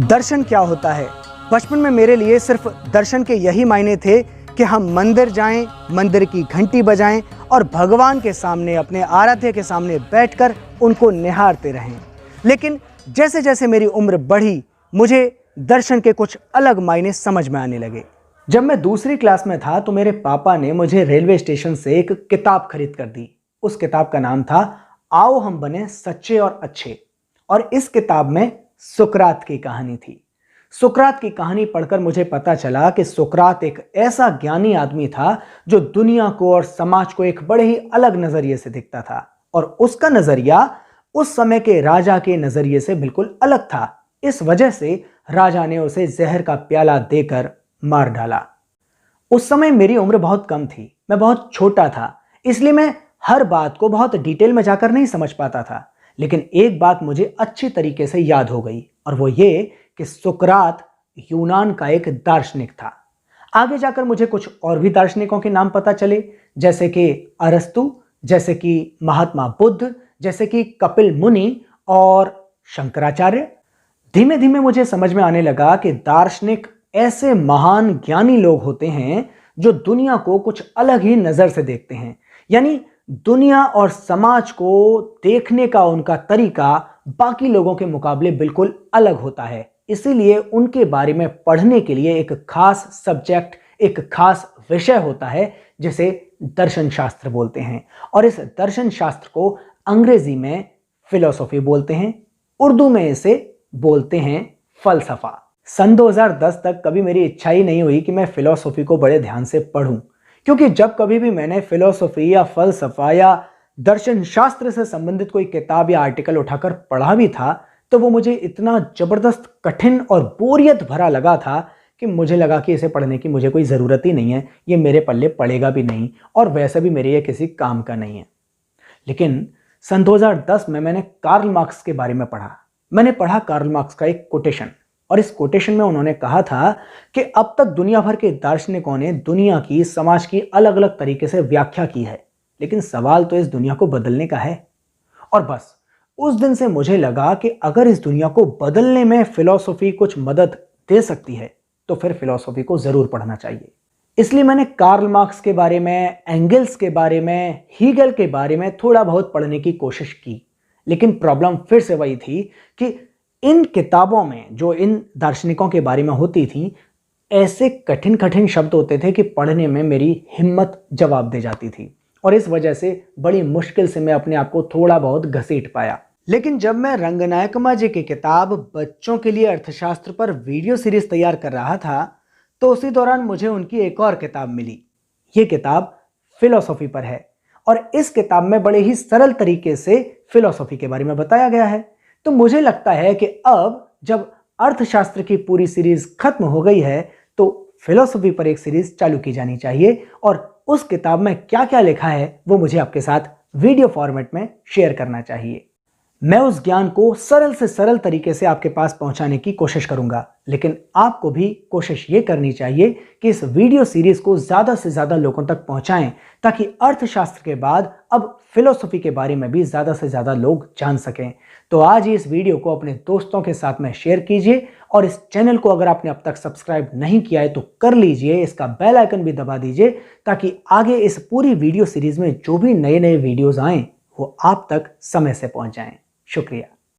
दर्शन क्या होता है? बचपन में मेरे लिए सिर्फ दर्शन के यही मायने थे कि हम मंदिर जाएं, मंदिर की घंटी बजाएं और भगवान के सामने, अपने आराध्य के सामने बैठकर उनको निहारते रहें। लेकिन जैसे जैसे मेरी उम्र बढ़ी, मुझे दर्शन के कुछ अलग मायने समझ में आने लगे। जब मैं दूसरी क्लास में था तो मेरे पापा ने मुझे रेलवे स्टेशन से एक किताब खरीद कर दी। उस किताब का नाम था आओ हम बने सच्चे और अच्छे। और इस किताब में सुकरात की कहानी थी। सुकरात की कहानी पढ़कर मुझे पता चला कि सुकरात एक ऐसा ज्ञानी आदमी था जो दुनिया को और समाज को एक बड़े ही अलग नजरिए से देखता था, और उसका नजरिया उस समय के राजा के नजरिए से बिल्कुल अलग था। इस वजह से राजा ने उसे जहर का प्याला देकर मार डाला। उस समय मेरी उम्र बहुत कम थी, मैं बहुत छोटा था, इसलिए मैं हर बात को बहुत डिटेल में जाकर नहीं समझ पाता था। लेकिन एक बात मुझे अच्छी तरीके से याद हो गई, और वो ये कि सुकरात यूनान का एक दार्शनिक था। आगे जाकर मुझे कुछ और भी दार्शनिकों के नाम पता चले, जैसे कि अरस्तु, जैसे कि महात्मा बुद्ध, जैसे कि कपिल मुनि और शंकराचार्य। धीमे धीमे मुझे समझ में आने लगा कि दार्शनिक ऐसे महान ज्ञानी लोग होते हैं जो दुनिया को कुछ अलग ही नजर से देखते हैं। यानी दुनिया और समाज को देखने का उनका तरीका बाकी लोगों के मुकाबले बिल्कुल अलग होता है। इसीलिए उनके बारे में पढ़ने के लिए एक खास सब्जेक्ट, एक खास विषय होता है जिसे दर्शन शास्त्र बोलते हैं। और इस दर्शन शास्त्र को अंग्रेजी में फिलोसॉफी बोलते हैं, उर्दू में इसे बोलते हैं फलसफा। सन 2010 तक कभी मेरी इच्छा ही नहीं हुई कि मैं फिलोसॉफी को बड़े ध्यान से पढूं, क्योंकि जब कभी भी मैंने फिलोसॉफी या फलसफा या दर्शन शास्त्र से संबंधित कोई किताब या आर्टिकल उठाकर पढ़ा भी था तो वो मुझे इतना जबरदस्त कठिन और बोरियत भरा लगा था कि मुझे लगा कि इसे पढ़ने की मुझे कोई ज़रूरत ही नहीं है, ये मेरे पल्ले पड़ेगा भी नहीं और वैसे भी मेरे ये किसी काम का नहीं है। लेकिन सन 2010 में मैंने कार्ल मार्क्स के बारे में पढ़ा। मैंने पढ़ा कार्ल मार्क्स का एक कोटेशन, और इस कोटेशन में उन्होंने कहा था कि अब तक दुनिया भर के दार्शनिकों ने दुनिया की, समाज की अलग अलग तरीके से व्याख्या की है, लेकिन सवाल तो इस दुनिया को बदलने का है। और बस उस दिन से मुझे लगा कि अगर इस दुनिया को बदलने में फिलॉसफी कुछ मदद दे सकती है तो फिर फिलॉसफी को जरूर पढ़ना चाहिए। इसलिए मैंने कार्ल मार्क्स के बारे में, एंगल्स के बारे में, हीगल के बारे में थोड़ा बहुत पढ़ने की कोशिश की। लेकिन प्रॉब्लम फिर से वही थी कि इन किताबों में जो इन दार्शनिकों के बारे में होती थी, ऐसे कठिन कठिन शब्द होते थे कि पढ़ने में मेरी हिम्मत जवाब दे जाती थी, और इस वजह से बड़ी मुश्किल से मैं अपने आप को थोड़ा बहुत घसीट पाया। लेकिन जब मैं रंगनायकमा जी की किताब बच्चों के लिए अर्थशास्त्र पर वीडियो सीरीज तैयार कर रहा था तो उसी दौरान मुझे उनकी एक और किताब मिली। ये किताब फिलॉसफी पर है, और इस किताब में बड़े ही सरल तरीके से फिलॉसफी के बारे में बताया गया है। तो मुझे लगता है कि अब जब अर्थशास्त्र की पूरी सीरीज खत्म हो गई है तो फिलॉसफी पर एक सीरीज चालू की जानी चाहिए, और उस किताब में क्या क्या लिखा है वो मुझे आपके साथ वीडियो फॉर्मेट में शेयर करना चाहिए। मैं उस ज्ञान को सरल से सरल तरीके से आपके पास पहुंचाने की कोशिश करूंगा, लेकिन आपको भी कोशिश ये करनी चाहिए कि इस वीडियो सीरीज को ज्यादा से ज्यादा लोगों तक पहुंचाएं, ताकि अर्थशास्त्र के बाद अब फिलॉसफी के बारे में भी ज्यादा से ज्यादा लोग जान सकें। तो आज ही इस वीडियो को अपने दोस्तों के साथ में शेयर कीजिए, और इस चैनल को अगर आपने अब तक सब्सक्राइब नहीं किया है तो कर लीजिए, इसका बेल आइकन भी दबा दीजिए, ताकि आगे इस पूरी वीडियो सीरीज में जो भी नए नए वीडियोस आएं वो आप तक समय से पहुंच जाएं। शुक्रिया।